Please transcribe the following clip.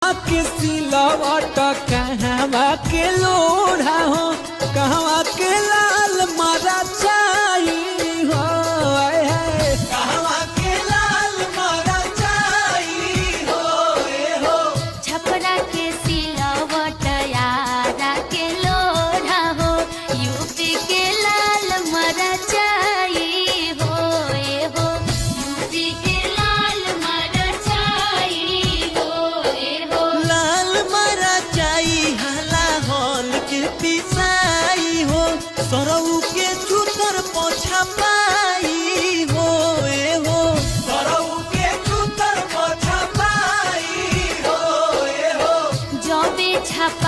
के सिलवट कहवा के लोढ़ा हो कहवा के लाल मरा चाही हो कहवा के लाल मरा चाही हो छपरा के सिलवट यारा के लोढ़ा हो यूपी के लाल मरा चाही हो यूपी के लाल मरा चाही हो लाल मरा चाही हला हॉल के पिसाई हो सरऊ के चूतर पोछा पाई हो सरऊ के चूतर पोछा पाई हो जबे छपा